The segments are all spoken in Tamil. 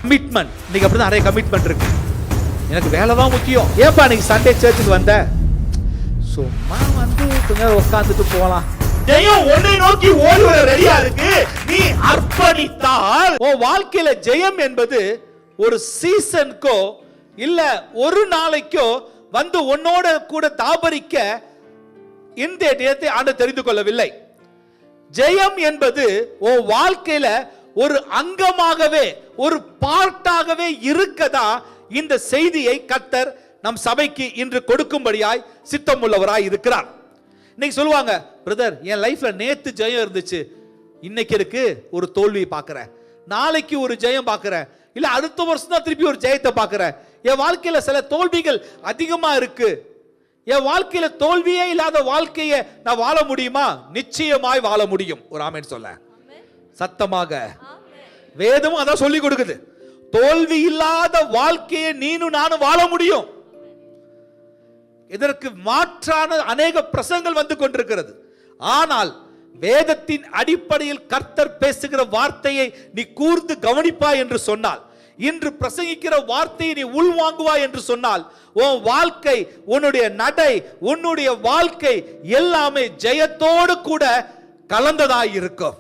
கமிட்மெண்ட். இன்னைக்கு அப்படிதான் நிறைய கமிட்மெண்ட் இருக்கு. எனக்கு வேலை தான் முக்கியம். ஏன்பா நீங்க சண்டே சர்ச்சுக்கு வந்த? சும்மா வந்து கொஞ்சம் உட்காந்துட்டு போலாம். ஜெயம் உன்னை நோக்கி ஓடி வர ரெடியா இருக்கு. நீ அர்ப்பணித்தால் உன் வாழ்க்கையில ஜெயம் என்பது ஒரு சீசனுக்கோ இல்ல ஒரு நாளைக்கோ வந்து உன்னோட கூட தாபரிக்க இந்த இடத்தை ஆண்டவர் தெரிந்து கொள்ளவில்லை. ஜெயம் என்பது உன் வாழ்க்கையில ஒரு அங்கமாகவே ஒரு பார்ட்டாகவே இருக்கதா இந்த செய்தியை கர்த்தர் நம் சபைக்கு இன்று கொடுக்கும்படியாய் சித்தம் உள்ளவராய் இருக்கிறார். இன்னைக்கு சொல்லுவாங்க, பிரதர் என் லைஃப்ல நேத்து ஜெயம் இருந்துச்சு, இன்னைக்கு இருக்கு ஒரு தோல்வியை பார்க்கிறேன், நாளைக்கு ஒரு ஜெயம் பார்க்கிறேன், இல்ல அடுத்த வருஷம் தான் திருப்பி ஒரு ஜெயத்தை பார்க்கிறேன். என் வாழ்க்கையில சில தோல்விகள் அதிகமா இருக்கு. என் வாழ்க்கையில தோல்வியே இல்லாத வாழ்க்கையை நான் வாழ முடியுமா? நிச்சயமாய் வாழ முடியும். ஒரு ஆமென் சொல்ல சத்தமாக. வேதமும் அதான் சொல்லி கொடுக்குது. தோல்வி இல்லாத வாழ்க்கையை நீனும் நானும் வாழ முடியும். இதற்கு மாற்றான அநேக பிரசங்கள் வந்து கொண்டிருக்கிறது. ஆனால் வேதத்தின் அடிப்படையில் கர்த்தர் பேசுகிற வார்த்தையை நீ கூர்ந்து கவனிப்பாய் என்று சொன்னால், இன்று பிரசங்கிக்கிற வார்த்தையை நீ உள்வாங்குவாய் என்று சொன்னால், உன் வாழ்க்கை, உன்னுடைய நடை, உன்னுடைய வாழ்க்கை எல்லாமே ஜெயத்தோடு கூட கலந்ததாய் இருக்கும்.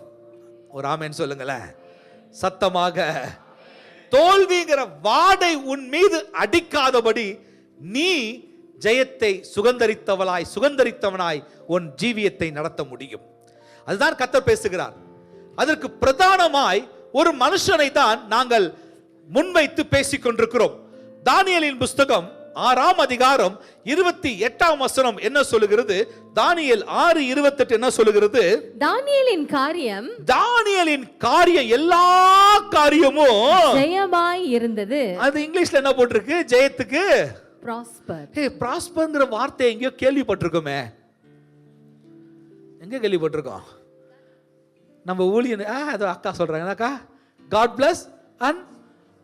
ஒரு ஆமென் சொல்லுங்களேன் சத்தமாக. தோல்விங்கிற வாடை உன் மீது அடிக்காதபடி நீ ஜெயத்தை சுகந்தரித்தவனாய் உன் ஜீவியத்தை நடத்த முடியும். அதுதான் கர்த்தர் பேசுகிறார். அதற்கு பிரதானமாய் ஒரு மனுஷனை தான் நாங்கள் முன்வைத்து பேசிக் கொண்டிருக்கிறோம். தானியேலின் புஸ்தகம் 6ஆம் அதிகாரம் 28ஆம் வசனம் என்ன சொல்லுகிறது? தானியேல் 6:28 என்ன சொல்லுகிறது? தானியேலின் காரியம் எல்லா காரியமும் ஜெயமாய் இருந்தது. அது இங்கிலீஷ்ல என்ன போட்டிருக்கு? ஜெயத்துக்கு ப்ராஸ்பர். ப்ராஸ்பர்ங்கிற வார்த்தை எங்கேயோ கேள்விப்பட்டிருக்கோமே. எங்க கேள்விப்பட்டிருக்கோம்? நம்ம ஊழியர் அது அக்கா சொல்றாங்க, காட் பிளஸ் அண்ட்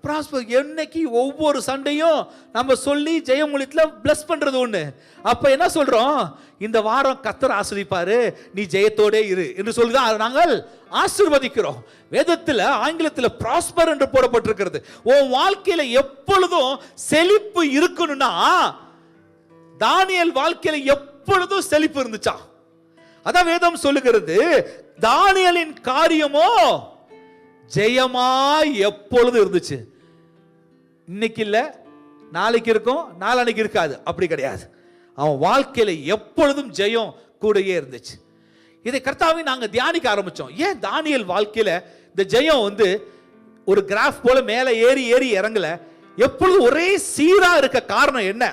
ப்ராஸ்பர். என்னைக்கு ஒவ்வொரு சண்டையும் நம்ம சொல்லி ஜெயமொழித்துல பிளஸ் பண்றது ஒண்ணு. அப்ப என்ன சொல்றோம்? இந்த வாரம் கர்த்தர் ஆசீர்வதிப்பாரு, நீ ஜெயத்தோடே இரு என்று சொல்லிதான் நாங்கள் ஆசீர்வதிக்கிறோம். வேதத்தில் ஆங்கிலத்தில் ப்ராஸ்பர் என்று போடப்பட்டிருக்கிறது. உன் வாழ்க்கையில எப்பொழுதும் செழிப்பு இருக்கணும்னா, தானியேல் வாழ்க்கையில எப்பொழுதும் செழிப்பு இருந்துச்சா? அதான் வேதம் சொல்லுகிறது. தானியேலின் காரியமோ ஜெயமாய் எப்பொழுது இருந்துச்சு. இன்னைக்கு இல்ல, நாளைக்கு இருக்கும், நாளைக்கு இருக்காது, அப்படி கிடையாது. அவன் வாழ்க்கையில எப்பொழுதும் ஜெயம் கூடயே இருந்துச்சு. இதை கர்த்தாவை நாங்க தியானிக்க ஆரம்பிச்சோம். ஏன் தானியேல் வாழ்க்கையில இந்த ஜெயம் வந்து ஒரு கிராஃப் போல மேலே ஏறி ஏறி இறங்கல, எப்பொழுதும் ஒரே சீரா இருக்க காரணம் என்ன?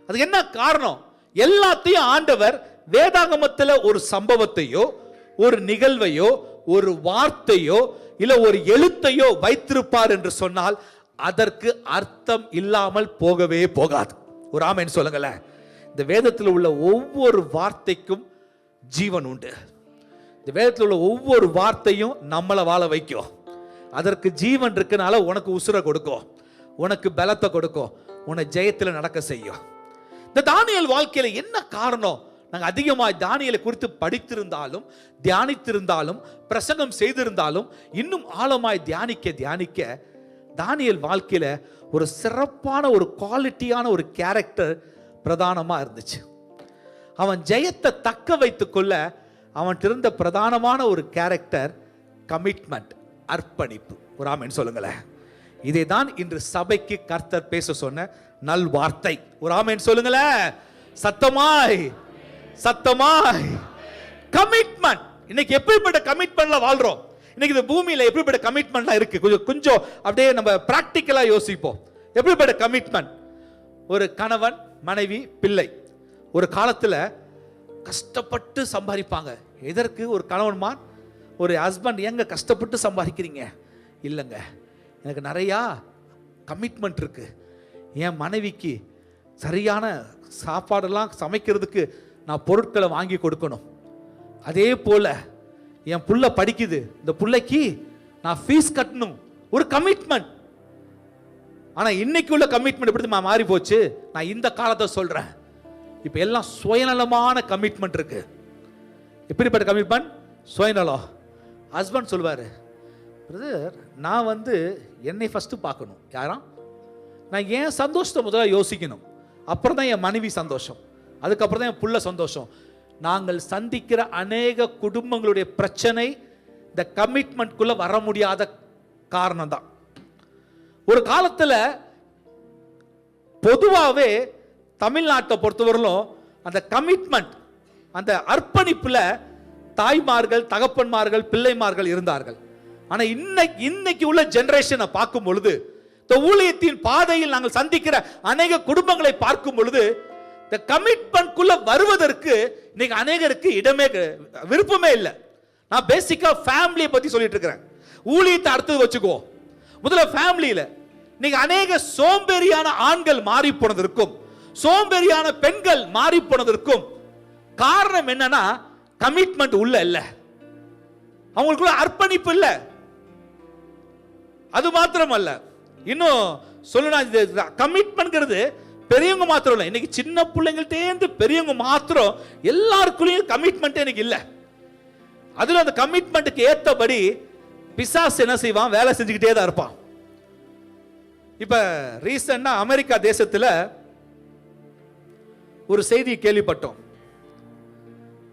அது என்ன காரணம்? எல்லாத்தையும் ஆண்டவர் வேதாகமத்தில் ஒரு சம்பவத்தையோ ஒரு நிகழ்வையோ ஒரு வார்த்தையோ இல்ல ஒரு எழுத்தையோ வைத்திருப்பார் என்று சொன்னால் அதற்கு அர்த்தம் இல்லாமல் போகவே போகாது. ஒரு ஆமென் சொல்லுங்களேன். இந்த வேதத்தில் உள்ள ஒவ்வொரு வார்த்தைக்கும் ஜீவன் உண்டு. இந்த வேதத்தில் உள்ள ஒவ்வொரு வார்த்தையும் நம்மளை வாழ வைக்கும். அதற்கு ஜீவன் இருக்கனால உனக்கு உசுரை கொடுக்கும், உனக்கு பலத்தை கொடுக்கும், உன்னை ஜெயத்தில் நடக்க செய்யும். இந்த தானியேல் வாழ்க்கையில என்ன காரணம்? நாங்கள் அதிகமாக தானியேலை குறித்து படித்திருந்தாலும் தியானித்திருந்தாலும் பிரசங்கம் செய்திருந்தாலும் இன்னும் ஆழமாய் தியானிக்க தானியேல் வாழ்க்கையில ஒரு சிறப்பான ஒரு குவாலிட்டியான ஒரு கேரக்டர் பிரதானமா இருந்துச்சு. அவன் ஜெயத்தை தக்க வைத்துக் கொள்ள அவன் இருந்த பிரதானமான ஒரு கேரக்டர் கமிட்மெண்ட், அர்ப்பணிப்பு. ஒரு ஆமென் சொல்லுங்களேன். இதை தான் இன்று சபைக்கு கர்த்தர் பேச சொன்ன நல் வார்த்தை. ஒரு ஆமென் சொல்லுங்களேன் சத்தமாய் சத்தமாய். கமிட்மெண்ட். இன்னைக்கு எப்படிப்பட்ட கமிட்மெண்ட்ல வாழ்றோம்? இன்னைக்கு இந்த பூமியில எப்படிப்பட்ட கமிட்மெண்ட்லாம் இருக்கு? கொஞ்சம் அப்படியே நம்ம பிராக்டிக்கலா யோசிப்போம். எப்படிப்பட்ட கமிட்மெண்ட்? ஒரு கணவன், மனைவி, பிள்ளை ஒரு காலத்துல கஷ்டப்பட்டு சம்பாதிப்பாங்க. எதற்கு? ஒரு கணவன்மார், ஒரு ஹஸ்பண்ட், எங்க கஷ்டப்பட்டு சம்பாதிக்கிறீங்க? இல்லைங்க, எனக்கு நிறையா கமிட்மெண்ட் இருக்கு. என் மனைவிக்கு சரியான சாப்பாடெல்லாம் சமைக்கிறதுக்கு நான் பொருட்களை வாங்கி கொடுக்கணும். அதே போல என் புள்ள படிக்குது, இந்த புள்ளைக்கு நான் ஃபீஸ் கட்டணும். ஒரு கமிட்மெண்ட். ஆனா இன்னைக்கு உள்ள கமிட்மெண்ட் எப்படி மாறி போச்சு? நான் இந்த காலத்தை சொல்றேன். இப்ப எல்லாம் சுயநலமான கமிட்மெண்ட் இருக்கு. எப்படிப்பட்ட கமிட்மெண்ட்? சுயநலம். ஹஸ்பண்ட் சொல்வாரு, பிரதர், நான் என்னை ஃபஸ்ட்டு பார்க்கணும். யாராம்? நான் ஏன் சந்தோஷத்தை முதல்ல யோசிக்கணும். அப்புறம் தான் என் மனைவி சந்தோஷம், அதுக்கப்புறம் தான் என் புள்ள சந்தோஷம். நாங்கள் சந்திக்கிற அநேக குடும்பங்களுடைய பிரச்சனை இந்த கமிட்மெண்ட்குள்ளே வர முடியாத காரணம் தான். ஒரு காலத்தில் பொதுவாகவே தமிழ்நாட்டை பொறுத்தவரையிலும் அந்த கமிட்மெண்ட், அந்த அர்ப்பணிப்பில் தாய்மார்கள், தகப்பன்மார்கள், பிள்ளைமார்கள் இருந்தார்கள். ஆனால் இன்னைக்கு உள்ள ஜெனரேஷனை பார்க்கும் பொழுது, இந்த ஊழியத்தின் பாதையில் நாங்கள் சந்திக்கிற அநேக குடும்பங்களை பார்க்கும் பொழுது, இந்த கமிட்மெண்ட்குள்ள வருவதற்கு இன்னைக்கு அநேகருக்கு விருப்பமே இல்லை. நான் பேசிக்கா ஃபேமிலியை பத்தி சொல்லிட்டு இருக்கிறேன். ஊழியத்தை அடுத்தது வச்சுக்கோ. முதல்ல ஃபேமிலியில இன்னைக்கு அநேக சோம்பேறியான ஆண்கள் மாறி போனதற்கும், சோம்பேறியான பெண்கள் மாறி போனதற்கும் காரணம் என்னன்னா, கமிட்மெண்ட் உள்ள இல்ல, அவங்களுக்குள்ள அர்ப்பணிப்பு இல்ல. அது மாத்திரம் அல்ல, இன்னும் சொல்லணும், கமிட்மெண்ட்ங்கிறது பெரியவங்க மாத்திரம் இல்லை, இன்னைக்கு சின்ன பிள்ளைங்கள்ட்டேந்து பெரியவங்க மாத்திரம் எல்லாருக்குள்ளேயும் கமிட்மெண்ட் எனக்கு இல்லை. அதுல அந்த கமிட்மெண்ட்டுக்கு ஏத்தபடி பிசாசு என்ன செய்வான்? வேலை செஞ்சுக்கிட்டே தான் இருப்பான். இப்ப ரீசெண்டா அமெரிக்கா தேசத்துல ஒரு செய்தி கேள்விப்பட்டோம்.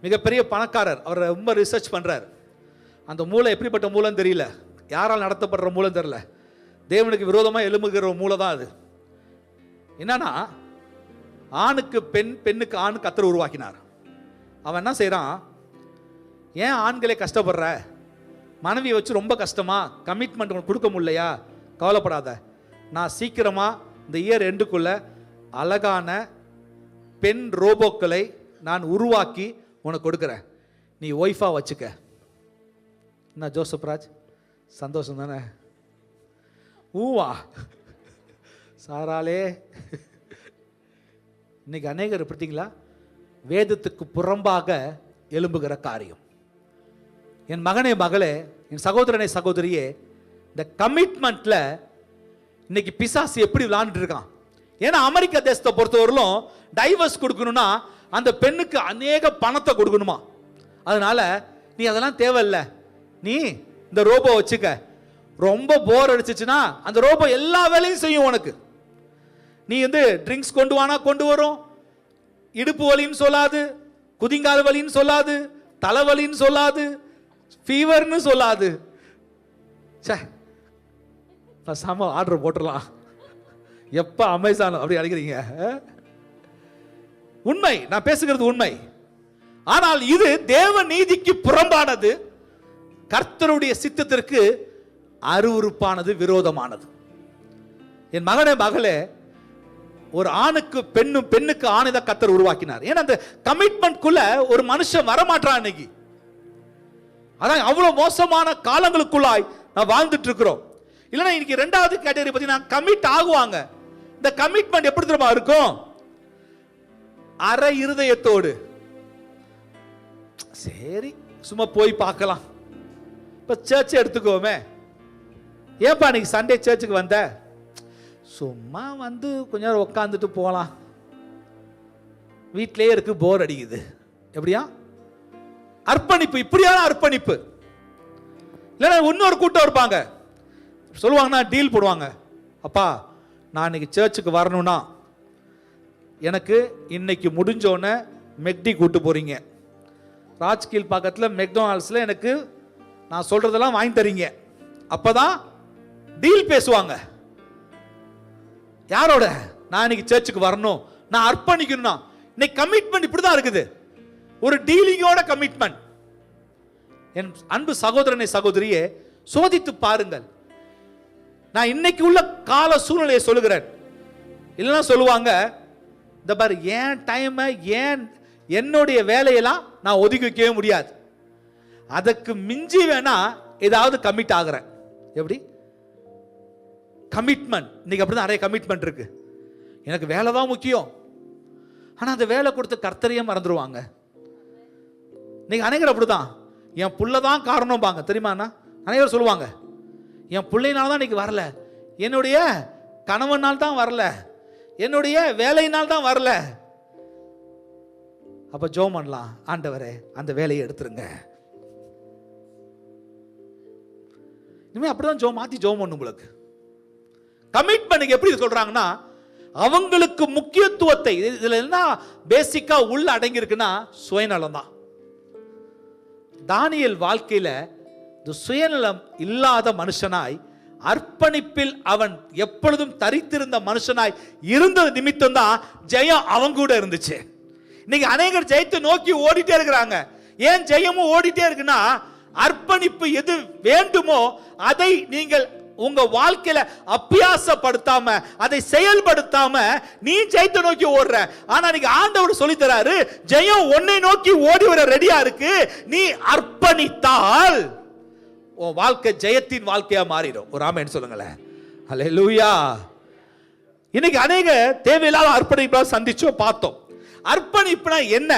மிகப்பெரிய பணக்காரர், அவர் ரொம்ப ரிசர்ச் பண்றார். அந்த மூளை எப்படிப்பட்ட மூலம் தெரியல, யாரால் நடத்தப்படுற மூலம் தெரியல, தேவனுக்கு விரோதமாக எழும்புகிற மூளை தான் அது. என்னன்னா, ஆணுக்கு பெண், பெண்ணுக்கு ஆண் கர்த்தர் உருவாக்கினார். அவன் என்ன செய்யறான்? ஏன் ஆண்களே கஷ்டப்படுற, மனைவியை வச்சு ரொம்ப கஷ்டமா, கமிட்மெண்ட் உனக்கு கொடுக்க முடியலையா? கவலைப்படாத, நான் சீக்கிரமா இந்த இயர் எண்டுக்குள்ள அழகான பெண் ரோபோக்களை நான் உருவாக்கி உனக்கு கொடுக்குறேன், நீ ஒய்ஃபா வச்சுக்க. என்ன ஜோசப் ராஜ், சந்தோஷம் தானே? ஊவா சாராலே. இன்னைக்கு அநேகர் பார்த்தீங்களா, வேதத்துக்கு புறம்பாக எழும்புகிற காரியம். என் மகனே, மகளே, என் சகோதரனே, சகோதரியே, இந்த கமிட்மெண்ட்ல இன்னைக்கு பிசாசு எப்படி விளையாண்டுட்டு இருக்கான். ஏன்னா அமெரிக்கா தேசத்தை பொறுத்தவரையிலும் டைவர்ஸ் கொடுக்கணும்னா அந்த பெண்ணுக்கு அநேக பணத்தை கொடுக்கணுமா. அதனால நீ அதெல்லாம் தேவையில்லை, நீ இந்த ரோபோ வச்சுக்க. ரொம்ப போர் அடிச்சுச்சுன்னா அந்த ரோபோ எல்லா வேலையும் செய்யும் உனக்கு. நீ ட்ரிங்க்ஸ் கொண்டு வானா கொண்டு வரும், இடுப்பு வலின்னு சொல்லாது, குதிங்கால் வலின்னு சொல்லாது, தலைவலின்னு சொல்லாது, ஃபீவர்னு சொல்லாது. சாம ஆர்டர் போட்டுடலாம். எப்ப அமேசான் அப்படி அடிக்கிறீங்க? உண்மை, நான் பேசுகிறது உண்மை. ஆனால் இது தேவ நீதிக்கு புறம்பானது, கர்த்தருடைய சித்தத்திற்கு அருவருப்பானது, விரோதமானது. என் மகனே, மகளே, ஒரு ஆணுக்கு பெண்ணும், பெண்ணுக்கு ஆணை தான் கர்த்தர் உருவாக்கினார். ஏன்னா அந்த கமிட்மெண்ட் குள்ள ஒரு மனுஷன் வரமாட்டான் இன்னைக்கு. அதான் அவ்வளவு மோசமான காலங்களுக்குள்ளாய் நான் வாழ்ந்துட்டு இருக்கிறோம். இல்லைன்னா இன்னைக்கு ரெண்டாவது கேட்டகரி பத்தி நான் கமிட் ஆகுவாங்க. இந்த கமிட்மெண்ட் எப்படி தெரியுமா இருக்கும்? அரை இருதயத்தோடு, சரி சும்மா போய் பார்க்கலாம். இப்ப சர்ச் எடுத்துக்கோமே, ஏன்பா இன்னைக்கு சண்டே சர்ச்சுக்கு வந்த? சும்மா கொஞ்ச நேரம் உட்காந்துட்டு போகலாம், வீட்டிலேயே இருக்கு, போர் அடிக்குது. எப்படியா அர்ப்பணிப்பு? இப்படியான அர்ப்பணிப்பு. இல்லைன்னா இன்னொரு கூட்டம் இருப்பாங்க, சொல்லுவாங்கன்னா டீல் போடுவாங்க. அப்பா, நான் இன்னைக்கு சர்ச்சுக்கு வரணும்னா எனக்கு இன்னைக்கு முடிஞ்சோடனே மெக்டி கூட்டு போறீங்க, ராஜ்கீல் பக்கத்தில் மெக்டொனால்ட்ஸில் எனக்கு நான் சொல்றதெல்லாம் வாங்கி தரீங்க. அப்பதான் டீல் பேசுவாங்க. யாரோட? நான் இன்னைக்கு சர்ச்சுக்கு வரணும், நான் அர்ப்பணிக்கணும்னா. இன்னைக்கு கமிட்மெண்ட் இப்படிதான் இருக்குது, ஒரு டீலிங்கோட கமிட்மெண்ட். என் அன்பு சகோதரனை, சகோதரியே, சோதித்து பாருங்கள். நான் இன்னைக்கு உள்ள கால சூழ்நிலையை சொல்லுகிறேன். இல்லைன்னா சொல்லுவாங்க, இந்த பாரு, ஏன் டைம், ஏன் என்னுடைய வேலையெல்லாம் நான் ஒதுக்கி வைக்கவே முடியாது, அதுக்கு மிஞ்சி வேணா ஏதாவது கமிட் ஆகிறேன். எப்படி கமிட்மெண்ட்? இன்னைக்கு அப்படிதான் நிறைய கமிட்மெண்ட் இருக்கு. எனக்கு வேலை தான் முக்கியம், ஆனா அந்த வேலை கொடுத்து கர்த்தரையே மறந்துடுவாங்க. இன்னைக்கு அநேகர் அப்படிதான், என் புள்ளதான் காரணம் பாங்க, தெரியுமா? அனைவரும் சொல்லுவாங்க, என் பிள்ளைனால தான் இன்னைக்கு வரல, என்னுடைய கணவனால் தான் வரல, என்னுடைய வேலையினால் தான் வரல. அப்ப ஜெபம் பண்ணலாம், ஆண்டவரே அந்த வேலையை எடுத்துருங்க. இனிமே அப்படிதான் மாத்தி ஜெபம் பண்ணும். உங்களுக்கு கமிட்மெண்ட் எப்படி சொல்றாங்கன்னா, அவங்களுக்கு முக்கியத்துவத்தை, இதுல என்ன பேசிக்கா உள்ள அடங்கி இருக்குன்னா சுயநலம் தான். தானியேல் வாழ்க்கையில இந்த சுயநலம் இல்லாத மனுஷனாய், அர்ப்பணிப்பில் அவன் எப்பொழுதும் தரித்திருந்த மனுஷனாய் இருந்தது நிமித்தம் தான் ஜெயம் அவங்க கூட இருந்துச்சு. இன்னைக்கு அநேகர் ஜெயத்தை நோக்கி ஓடிட்டே இருக்கிறாங்க. ஏன் ஜெயமும் ஓடிட்டே இருக்குன்னா, அர்ப்பணிப்பு எது வேண்டுமோ அதை நீங்கள் உங்க வாழ்க்கையில அபியாசப்படுத்தாம, அதை செயல்படுத்தாம நீ ஜெயத்தை நோக்கி ஓடுற. ஆனா நீங்க ஆண்டவர் சொல்லி தராரு, ஜெயம் உன்னை நோக்கி ஓடி வர ரெடியா இருக்கு. நீ அர்ப்பணித்தால் உன் வாழ்க்கை ஜெயத்தின் வாழ்க்கையா மாறிடும். ஒரு ஆமென் சொல்லுங்களேன். ஹல்லேலூயா. இன்னைக்கு அநேக தேவையில்லாத அர்ப்பணிப்பை சந்திச்சோம், பார்த்தோம். அர்ப்பணிப்புனா என்ன?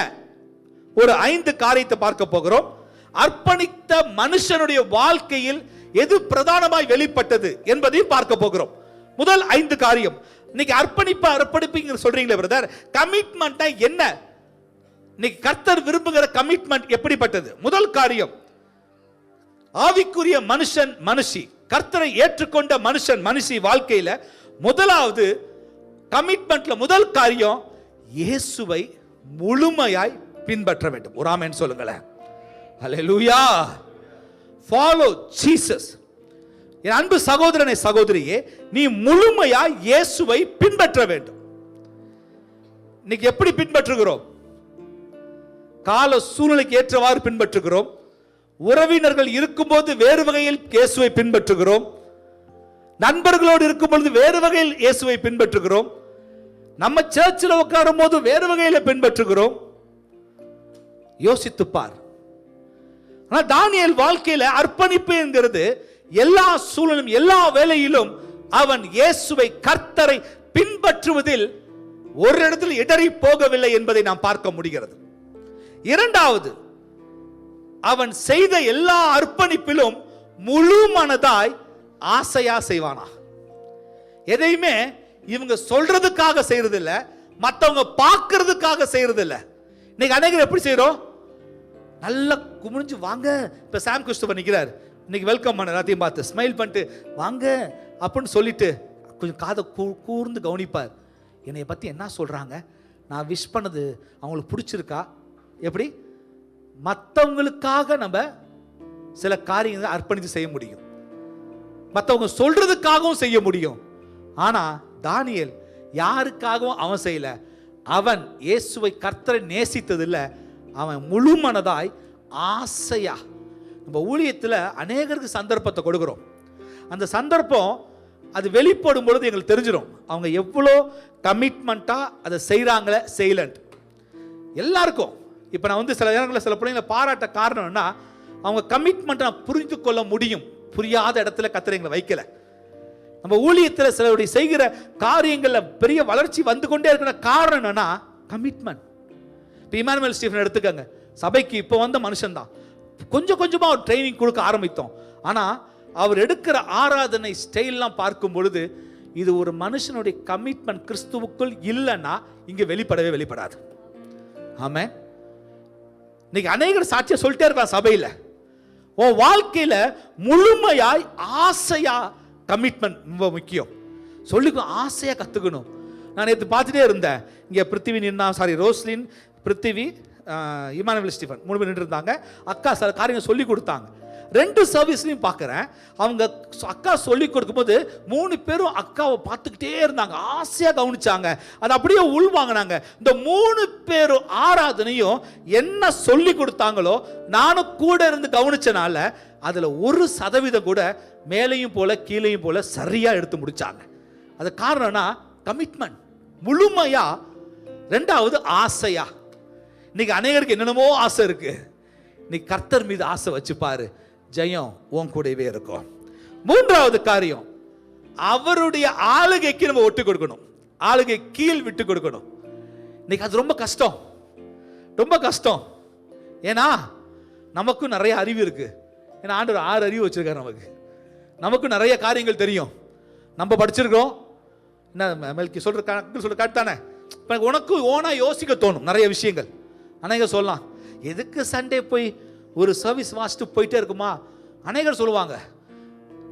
ஒரு 5 காரியத்தை பார்க்க போகிறோம். அர்ப்பணித்த மனுஷனுடைய வாழ்க்கையில் எது பிரதானமாய் வெளிப்பட்டது என்பதையும் பார்க்க போகிறோம். முதல் 5 காரியம். இன்னைக்கு அர்ப்பணிப்பு சொல்றீங்களே பிரதர், கமிட்மெண்ட் என்ன? இன்னைக்கு கர்த்தர் விரும்புகிற கமிட்மெண்ட் எப்படிப்பட்டது? முதல் காரியம், ஆவிக்குரிய மனுஷன் மனுஷி, கர்த்தரை ஏற்றுக்கொண்ட மனுஷன் மனுஷி வாழ்க்கையில முதலாவது கமிட்மெண்ட்ல முதல் காரியம், இயேசுவை முழுமையாய் பின்பற்ற வேண்டும். ஒரு ஆமென் சொல்லுங்களேன். ஹல்லேலூயா. Follow Jesus. என் அன்பு சகோதரனே சகோதரியே, நீ முழுமையாய் இயேசுவை பின்பற்ற வேண்டும். இன்னைக்கு எப்படி பின்பற்றுகிறோம்? கால சூழ்நிலைக்கு ஏற்றவாறு பின்பற்றுகிறோம். உறவினர்கள் இருக்கும்போது வேறு வகையில் இயேசுவை பின்பற்றுகிறோம். நண்பர்களோடு இருக்கும்போது வேறு வகையில் இயேசுவை பின்பற்றுகிறோம். நம்ம சர்ச்சில் உட்காரும் போது வேறு வகையில பின்பற்றுகிறோம். யோசித்து பார். ஆனால் தானியேல் வாழ்க்கையில அர்ப்பணிப்பு என்கிறது எல்லா சூழலும் எல்லா வேளையிலும் அவன் இயேசுவை கர்த்தரை பின்பற்றுவதில் ஒரு இடத்தில் இடறி போகவில்லை என்பதை நாம் பார்க்க முடிகிறது. இரண்டாவது, அவன் செய்த எல்லா அர்ப்பணிப்பிலும் முழு மனதாய் ஆசையா செய்வானா. எதையுமே இவங்க சொல்றதுக்காக செய்யறது இல்ல, மற்றவங்க பார்க்கறதுக்காக செய்யறது இல்ல. இன்னைக்கு அநேகர் எப்படி செய்யறோம்? நல்லா குமிஞ்சு வாங்க. இப்ப சாம் கிறிஸ்துவர் நிக்கிறார், இன்னைக்கு வெல்கம் பண்ண எல்லாத்தையும் பார்த்து ஸ்மைல் பண்ணிட்டு வாங்க அப்படின்னு சொல்லிட்டு கொஞ்சம் காதை கூர்ந்து கவனிப்பார். என்னைய பத்தி என்ன சொல்றாங்க, நான் விஷ் பண்ணது அவங்களுக்கு பிடிச்சிருக்கா? எப்படி மற்றவங்களுக்காக நம்ம சில காரியங்களை அர்ப்பணித்து செய்ய முடியும், மற்றவங்க சொல்றதுக்காகவும் செய்ய முடியும். ஆனா தானியேல் யாருக்காகவும் அவன் செய்யல. அவன் இயேசுவை கர்த்தரை நேசித்தது இல்ல, அவன் முழு மனதாய் ஆசையா. நம்ம ஊழியத்தில் அநேகருக்கு சந்தர்ப்பத்தை கொடுக்கிறோம். அந்த சந்தர்ப்பம் அது வெளிப்படும் பொழுது எங்களுக்கு தெரிஞ்சிடும் அவங்க எவ்வளோ கமிட்மெண்ட்டா அதை செய்கிறாங்களே செய்யலன்ட். எல்லாருக்கும் இப்போ நான் சில நேரங்களில் சில பிள்ளைங்களை பாராட்ட காரணம்னா, அவங்க கமிட்மெண்ட்டை நான் புரிந்து கொள்ள முடியும். புரியாத இடத்துல கர்த்தர் எங்களை வைக்கல. நம்ம ஊழியத்தில் சிலருடைய செய்கிற காரியங்களில் பெரிய வளர்ச்சி வந்து கொண்டே இருக்கிற காரணம் என்னன்னா கமிட்மெண்ட். இப்போ இமானுவேல் ஸ்டீஃபன் எடுத்துக்கங்க, சபைக்கு இப்போ வந்த மனுஷன் தான். கொஞ்சம் கொஞ்சமாக அவர் ட்ரைனிங் கொடுக்க ஆரம்பித்தோம். ஆனால் அவர் எடுக்கிற ஆராதனை ஸ்டைல்லாம் பார்க்கும் பொழுது இது ஒரு மனுஷனுடைய கமிட்மெண்ட் கிறிஸ்துவுக்குள் இல்லைன்னா இங்கே வெளிப்படாது. ஆமென். இன்னைக்கு அநேகர் சாட்சியை சொல்லிட்டே இருக்கலாம் சபையில். உன் வாழ்க்கையில் முழுமையாய் ஆசையா கமிட்மெண்ட் ரொம்ப முக்கியம். சொல்லிக்கணும், ஆசையாக கற்றுக்கணும். நான் நேற்று பார்த்துட்டே இருந்தேன், இங்கே ரோஸ்லின், பிருத்திவி, இமானுவேல் ஸ்டீஃபன் 3 பேர் நின்று இருந்தாங்க. அக்கா சில காரியங்கள் சொல்லி கொடுத்தாங்க. 2 சர்வீஸ்லையும் பார்க்குறேன், அவங்க அக்கா சொல்லி கொடுக்கும்போது 3 பேரும் அக்காவை பார்த்துக்கிட்டே இருந்தாங்க, ஆசையாக கவனிச்சாங்க, அதை அப்படியே உள்வாங்கினாங்க. இந்த 3 பேரும் ஆராதனையும் என்ன சொல்லி கொடுத்தாங்களோ நானும் கூட இருந்து கவனிச்சனால அதில் 1% கூட மேலையும் போல கீழையும் போல சரியாக எடுத்து முடிச்சாங்க. அது காரணம்னா கமிட்மெண்ட், முழுமையா. 2வது ஆசையா. இன்னைக்கு அநேகருக்கு என்னென்னமோ ஆசை இருக்கு. இன்னைக்கு கர்த்தர் மீது ஆசை வச்சு பாரு, ஜெயம் உன் கூடவே இருக்கும். 3வது காரியம், அவருடைய ஆளுகைக்கு நம்ம ஒட்டு கொடுக்கணும், ஆளுகை கீழ் விட்டு கொடுக்கணும். இன்னைக்கு அது ரொம்ப கஷ்டம், ரொம்ப கஷ்டம். ஏன்னா நமக்கும் நிறைய அறிவு இருக்கு. ஏன்னா ஆண்டவர் 6 அறிவு வச்சிருக்காரு. நமக்கும் நிறைய காரியங்கள் தெரியும், நம்ம படிச்சிருக்கோம். என்ன சொல்ற கரெக்ட் தானே? இப்போ உனக்கு ஓனா யோசிக்க தோணும் நிறைய விஷயங்கள். அநேகர் சொல்லலாம், எதுக்கு சண்டே போய் ஒரு சர்வீஸ் வாசிட்டு போயிட்டே இருக்குமா? அநேகர் சொல்லுவாங்க,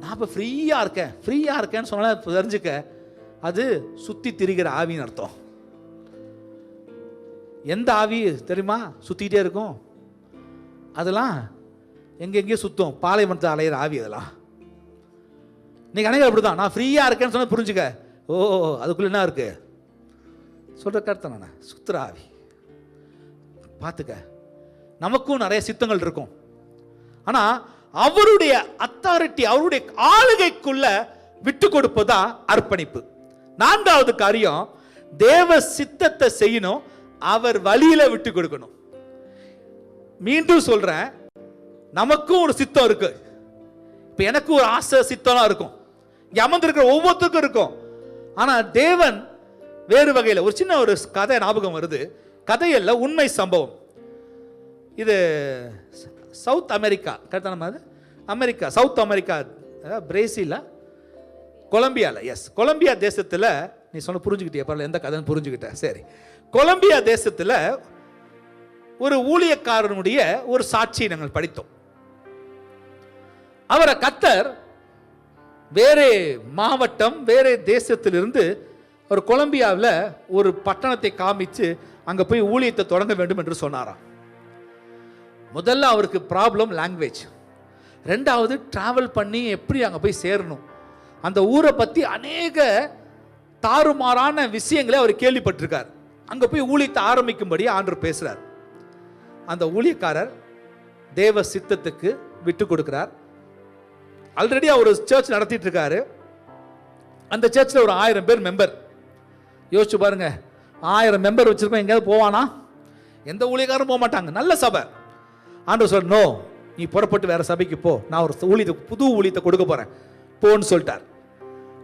நான் இப்போ ஃப்ரீயாக இருக்கேன்னு சொன்னாலும் தெரிஞ்சுக்க, அது சுற்றி திரிகிற ஆவின்னு அர்த்தம். எந்த ஆவி தெரியுமா சுற்றிக்கிட்டே இருக்கும்? அதெல்லாம் எங்கெங்கேயோ சுத்தம், பாலைவனத்தை அலையிற ஆவி அதெல்லாம். இன்னைக்கு அனைவரும் அப்படிதான். நான் ஃப்ரீயாக இருக்கேன்னு சொன்னால் புரிஞ்சுக்க, ஓ அதுக்குள்ள என்ன இருக்கு சொல்கிற கருத்தை நான் சுத்துற ஆவி. பார்த்துக்க, நமக்கும் நிறைய சித்தங்கள் இருக்கும். ஆனால் அவருடைய அத்தாரிட்டி, அவருடைய ஆளுகைக்குள்ள விட்டு கொடுப்பதா அர்ப்பணிப்பு. நான்காவது காரியம், தேவ சித்தத்தை செய்யணும், அவர் வழியில விட்டு கொடுக்கணும். மீண்டும் சொல்றேன், நமக்கும் ஒரு சித்தம் இருக்கு. இப்ப எனக்கு ஒரு ஆசை சித்தம்லாம் இருக்கும், இங்க அமர்ந்திருக்கிற ஒவ்வொருத்தருக்கும் இருக்கும். ஆனா தேவன் வேறு வகையில். ஒரு சின்ன ஒரு கதை ஞாபகம் வருது, கதையல்ல, உண்மை சம்பவம். இது சவுத் அமெரிக்கா, கரெக்டான அமெரிக்கா, சவுத் அமெரிக்கா, பிரேசிலா, கொலம்பியால, எஸ், கொலம்பியா தேசத்தில், நீ சொன்ன புரிஞ்சுக்கிட்டியா? பரவாயில்ல, எந்த கதைன்னு புரிஞ்சுக்கிட்டேன். சரி, கொலம்பியா தேசத்தில் ஒரு ஊழியக்காரனுடைய ஒரு சாட்சியை நாங்கள் படித்தோம். அவரை கர்த்தர் வேறே மாவட்டம், வேறே தேசத்திலிருந்து ஒரு கொலம்பியாவில் ஒரு பட்டணத்தை காமிச்சு அங்கே போய் ஊழியத்தை தொடங்க வேண்டும் என்று சொன்னாராம். முதல்ல அவருக்கு ப்ராப்ளம் லாங்குவேஜ், ரெண்டாவது டிராவல் பண்ணி எப்படி அங்கே போய் சேரணும், அந்த ஊரை பற்றி அநேக தாறுமாறான விஷயங்களை அவர் கேள்விப்பட்டிருக்கார். அங்கே போய் ஊழியத்தை ஆரம்பிக்கும்படி ஆண்டவர் பேசுகிறார். அந்த ஊழியக்காரர் தேவ சித்தத்துக்கு விட்டு கொடுக்கிறார். ஆல்ரெடி அவர் ஒரு சர்ச் நடத்திட்டு இருக்காரு. அந்த சர்ச்சில் ஒரு 1000 பேர் மெம்பர். யோசிச்சு பாருங்க, 1000 மெம்பர் வச்சிருக்கோம், எங்கேயாவது போவானா? எந்த ஊழியக்காரும் போக மாட்டாங்க. நல்ல சபை. ஆண்டவர் சொல்ல, நோ, நீ புறப்பட்டு வேற சபைக்கு போ, நான் ஒரு ஊழியத்தை, புது ஊழியத்தை கொடுக்க போறேன், போன்னு சொல்லிட்டார்.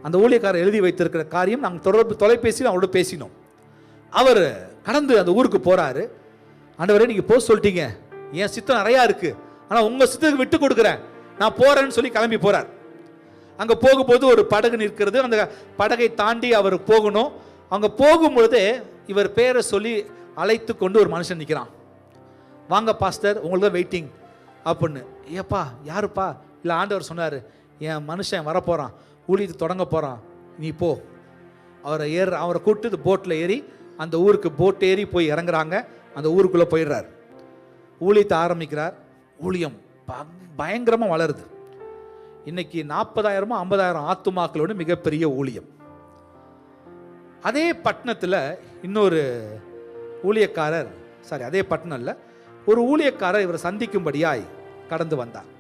அந்த ஊழியக்காரர் எழுதி வைத்திருக்கிற காரியம் நாங்கள் தொலைபேசியில் அவரோட பேசினோம். அவர் கடந்து அந்த ஊருக்கு போறாரு. ஆண்டவரே, நீங்க போக சொல்லிட்டீங்க, என் சித்தம் நிறையா இருக்கு, ஆனால் உங்க சித்தத்துக்கு விட்டு கொடுக்குறேன், நான் போறேன்னு சொல்லி கிளம்பி போறார். அங்க போகும்போது ஒரு படகு நிற்கிறது. அந்த படகை தாண்டி அவர் போகணும். அங்க போகும்பொழுது இவர் பேரை சொல்லி அழைத்து கொண்டு ஒரு மனுஷன் நிற்கிறான். வாங்க பாஸ்டர், உங்களுக்கு தான் வெயிட்டிங் அப்படின்னு. ஏப்பா யாருப்பா? இல்லை, ஆண்டவர் சொன்னார், என் மனுஷன் வரப்போகிறான், ஊழியத்தை தொடங்க போகிறான், நீ போ. அவரை கூப்பிட்டு போட்டில் ஏறி அந்த ஊருக்கு போட் ஏறி போய் இறங்குறாங்க. அந்த ஊருக்குள்ளே போயிடுறார். ஊழியத்தை ஆரம்பிக்கிறார். ஊழியம் பயங்கரமாக வளருது. இன்னைக்கு 40,000 50,000 ஆத்துமாக்களோட மிகப்பெரிய ஊழியம். அதே பட்டணத்தில் இன்னொரு ஊழியக்காரர், அதே பட்டணம் இல்லை, ஒரு ஊழியக்காரர் இவரை சந்திக்கும்படியாய் கடந்து வந்தார்.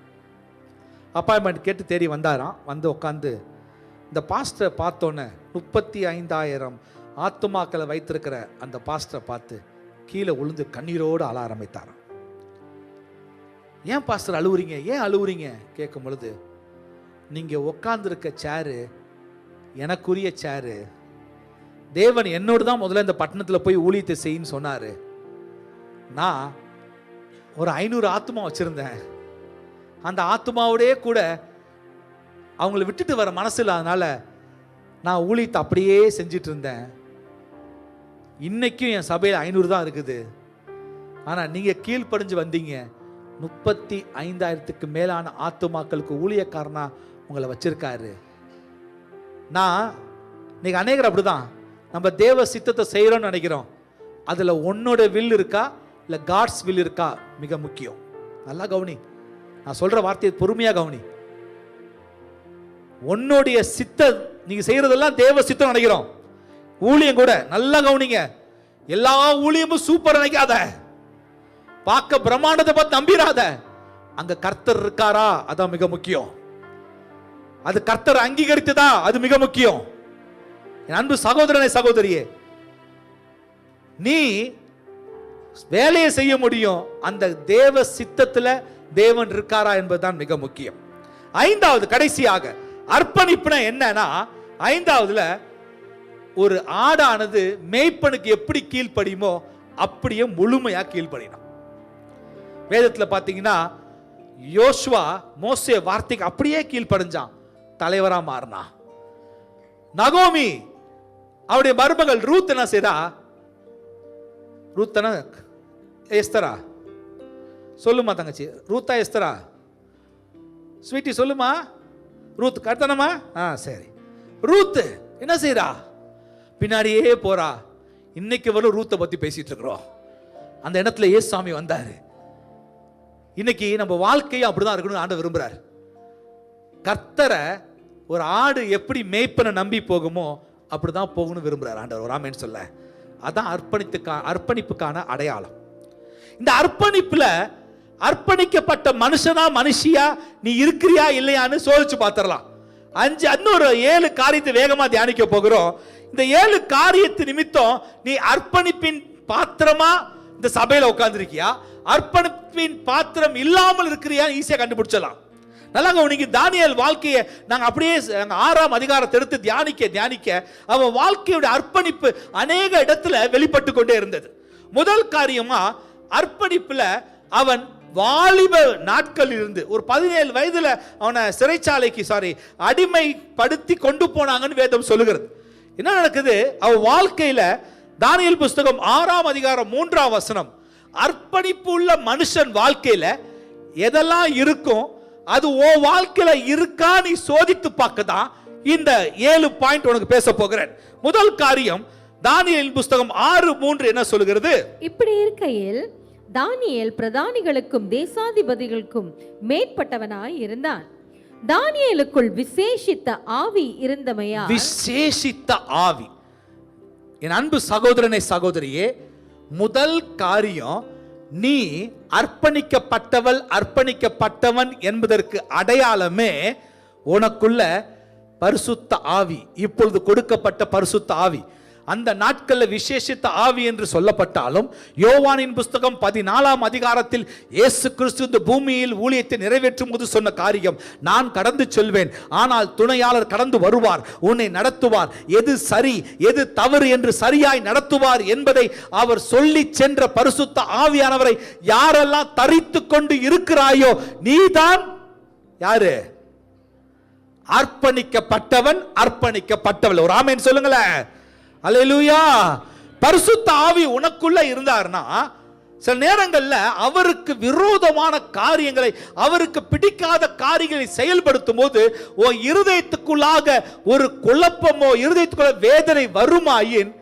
அப்பாயின்மெண்ட் கேட்டு தேடி வந்தாராம். வந்து உட்காந்து இந்த பாஸ்டரை பார்த்தோன்னே 35,000 ஆத்துமாக்களை வைத்திருக்கிற அந்த பாஸ்டரை பார்த்து கீழே உளுந்து கண்ணீரோடு அழ ஆரம்பித்தாராம். ஏன் பாஸ்டர் அழுவுறீங்க, ஏன் அழுவுறீங்க கேட்கும் பொழுது, நீங்கள் உட்காந்துருக்க சேரு எனக்குரிய சேரு, தேவன் என்னோடு தான் முதல்ல இந்த பட்டணத்தில் போய் ஊழியத்தை செய்யின்னு சொன்னார். நான் ஒரு 500 ஆத்துமா வச்சுருந்தேன், அந்த ஆத்துமாவோடே கூட அவங்கள விட்டுட்டு வர மனசு இல்லாதனால நான் ஊழியத்தை அப்படியே செஞ்சிட்டு இருந்தேன். இன்னைக்கும் என் சபையில் 500 தான் இருக்குது. ஆனால் நீங்கள் கீழ்ப்படிஞ்சு வந்தீங்க, 35,000க்கு மேலான ஆத்துமாக்களுக்கு ஊழியக்காரனா உங்களை வச்சிருக்காரு. நான் இன்னைக்கு அநேகர் அப்படிதான், நம்ம தேவ சித்தத்தை செய்கிறோம்னு நினைக்கிறோம், அதில் உன்னோட வில் இருக்கா இல்லை காட்ஸ் வில் இருக்கா மிக முக்கியம். நல்லா கவனி, நான் சொல்கிற வார்த்தையை பொறுமையாக கவனி. உன்னுடைய சித்தம், நீங்கள் செய்கிறதெல்லாம் தேவ சித்தம் நினைக்கிறோம். ஊழியம் கூட நல்லா கவனிங்க, எல்லா ஊழியமும் சூப்பர் நினைக்காத, பார்க்க பிரம்மாண்டத்தை பார்த்து நம்பிராத. அங்க கர்த்தர் இருக்காரா, அதான் மிக முக்கியம். அது கர்த்தர் அங்கீகரித்ததா, அது மிக முக்கியம். என் அன்பு சகோதரனே சகோதரியே, நீ வேலையை செய்ய முடியும், அந்த தேவ சித்தத்தில் தேவன் இருக்காரா என்பதுதான் மிக முக்கியம். 5வது கடைசியாக அர்ப்பணிப்புனா என்னன்னா, 5வதுல ஒரு ஆடானது மேய்ப்பனுக்கு எப்படி கீழ்ப்படியுமோ அப்படியே முழுமையா கீழ்ப்படினான். வேதத்தில் பார்த்தீங்கன்னா யோசுவா மோசே வார்த்தைக்கு அப்படியே கீழ்ப்படிஞ்சான், தலைவரா மாறினா. நகோமி அவருடைய மருமகள் ரூத் என்ன செய்தா? ரூத்தனா எஸ்தரா? சொல்லுமா தங்கச்சி, ரூத்தா எஸ்தரா? ஸ்வீட்டி சொல்லுமா. ரூத் கர்த்தனமா சரி. ரூத் என்ன செய்றா? பின்னாடியே போறா. இன்னைக்கு வரும் ரூத்தை பத்தி பேசிட்டு இருக்கிறோம். அந்த இடத்துல இயேசுசாமி வந்தாரு. இன்னைக்கு நம்ம வாழ்க்கையும் அப்படிதான் இருக்கணும் ஆண்டவர் விரும்புறாரு. கர்த்தரை ஒரு ஆடு எப்படி மேய்ப்பனை நம்பி போகுமோ அப்படிதான் போகணும் விரும்புறாரு ஆண்டவர். ஒரு ஆமென் சொல்ல. அதான் அர்ப்பணிப்புக்கான அடையாளம். இந்த அர்ப்பணிப்புல அர்ப்பணிக்கப்பட்ட மனுஷனா மனுஷியா நீ இருக்கிறியா இல்லையான்னு சோதிச்சு பார்த்துடலாம். இன்னொரு 7 காரியத்தை வேகமா தியானிக்க போகிறோம். இந்த 7 காரியத்து நிமித்தம் நீ அர்ப்பணிப்பின் பாத்திரமா இந்த சபையில உட்கார்ந்திருக்கியா, அர்ப்பணிப்பின் பாத்திரம் இல்லாமல் இருக்கிறியா ஈஸியா கண்டுபிடிச்சலாம். நல்லா கவனிங்க. தானியேல் வாழ்க்கையை நாங்க அப்படியே 6ஆம் அதிகாரத்தை எடுத்து தியானிக்க அவன் வாழ்க்கையோட அர்ப்பணிப்பு அநேக இடத்துல வெளிப்பட்டு கொண்டே இருந்தது. முதல் காரியமா அர்ப்பணிப்புல அவன் வாலிப நாட்கள் இருந்து ஒரு 17 வயதுல அவனை சிறைச்சாலைக்கு அடிமைப்படுத்தி கொண்டு போனாங்கன்னு வேதம் சொல்லுகிறது. என்ன நடக்குது? அவன் வாழ்க்கையில தானியேல் புஸ்தகம் 6ஆம் அதிகாரம் 3ஆம் வசனம், அர்ப்பணிப்பு உள்ள மனுஷன் வாழ்க்கையில எதெல்லாம் இருக்கும் அது ஓ வாழ்க்கையில இருக்கா நீ சோதித்து பார்க்கதான் இந்த 7 பாயிண்ட் உனக்கு பேச போகிறேன். முதல் காரியம் தானியேல் புஸ்தகம் 6:3 என்ன சொல்லுகிறது? இப்படி இருக்கையில் தானியேல் பிரதானிகளுக்கும் தேசாதிபதிகளுக்கும் மேற்பட்டவனாய் இருந்தான். தானியேலுக்குள் விசேஷித்த ஆவி இருந்தமையா. விசேஷித்த ஆவி. என் அன்பு சகோதரனை சகோதரியே, முதல் காரியம் நீ அர்ப்பணிக்கப்பட்டவள் அர்ப்பணிக்கப்பட்டவன் என்பதற்கு அடையாளமே உனக்குள்ள பரிசுத்த ஆவி, இப்பொழுது கொடுக்கப்பட்ட பரிசுத்த ஆவி. அந்த நாட்கள்ல விசேஷித்த ஆவி என்று சொல்லப்பட்டாலும் யோவானின் புஸ்தகம் 14ஆம் அதிகாரத்தில் இயேசு கிறிஸ்து இந்த பூமியில் ஊழியத்தை நிறைவேற்றும் போது சொன்ன காரியம், நான் கடந்து செல்வேன் ஆனால் துணையாளர் கடந்து வருவார், உன்னை நடத்துவார், எது சரி எது தவறு என்று சரியாய் நடத்துவார் என்பதை அவர் சொல்லி சென்ற பரிசுத்த ஆவியானவரை யாரெல்லாம் தரித்து கொண்டு இருக்கிறாயோ நீதான் யாரு? அர்ப்பணிக்கப்பட்டவன் அர்ப்பணிக்கப்பட்டவள். ஒரு ஆமென் சொல்லுங்களேன். அல்லேலூயா. பரிசுத்த ஆவி உனக்குள்ள இருந்தார்னா சில நேரங்கள்ல அவருக்கு விரோதமான காரியங்களை, அவருக்கு பிடிக்காத காரியங்களை செயல்படுத்தும் போது உன் இருதயத்துக்குள்ளாக ஒரு குழப்பமோ இருதயத்துக்குள்ள வேதனை வருமாயின்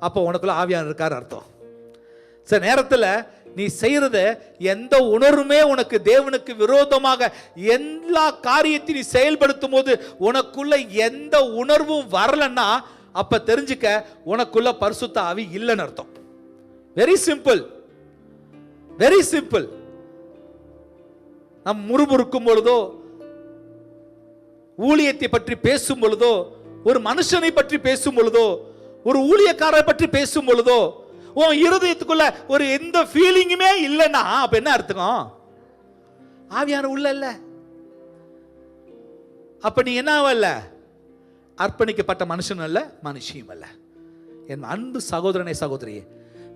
அப்ப உனக்குள்ள ஆவியானவர் இருக்கார் அர்த்தம். சில நேரத்துல நீ செய்யறத எந்த உணர்வுமே உனக்கு தேவனுக்கு விரோதமாக எல்லா காரியத்தையும் நீ செயல்படுத்தும் போது உனக்குள்ள எந்த உணர்வும் வரலன்னா அப்ப தெரிஞ்சுக்க உனக்குள்ள பரிசுத்த ஆவி இல்லைன்னு அர்த்தம். Very simple, very simple. நம் முறுமுறுக்கும் பொழுதோ ஊழியத்தை பற்றி பேசும் பொழுதோ ஒரு மனுஷனை பற்றி பேசும் பொழுதோ ஒரு ஊழியக்காரரை பற்றி பேசும் பொழுதோ உன் இருதயத்துக்குள்ள ஒரு எந்த ஃபீலிங்குமே இல்லைன்னா அப்ப என்ன அர்த்தம்? ஆவியான உள்ள இல்ல. அப்ப நீ என்ன ஆவல்ல? அர்ப்பணிக்கப்பட்ட மனுஷன் அல்ல, மனுஷியும் அல்ல. என் அன்பு சகோதரனை சகோதரியே,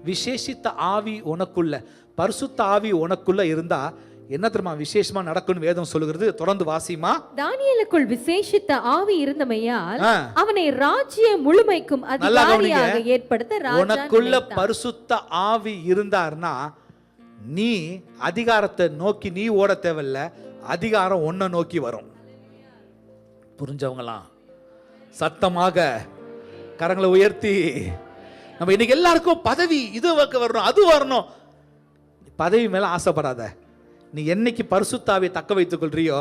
விசேஷித்த ஆவி உனக்குள்ள, பரிசுத்த ஆவி உனக்குள்ள இருந்தா என்ன தெரியுமா விசேஷமா நடக்கும்னு வேதம் சொல்லுகிறது. தொடர்ந்து வாசிமா. தானியேலுக்குள் விசேஷித்த ஆவி இருந்தமையால் அவனை ராஜ்ய முழுமைக்கும் அதிகாரியாக ஏற்படுத்த உனக்குள்ள பரிசுத்த ஆவி இருந்தார்னா நீ அதிகாரத்தை நோக்கி நீ ஓட தேவையில்ல, அதிகாரம் உன்னை நோக்கி வரும். புரிஞ்சவங்களாம் சத்தமாக கரங்களை உயர்த்தி. நம்ம இன்னைக்கு எல்லாருக்கும் பதவி இது வரணும் அது வரணும். பதவி மேல ஆசைப்படாத. நீ என்னைக்கு பரிசுத்தாவை தக்க வைத்துக் கொள்றியோ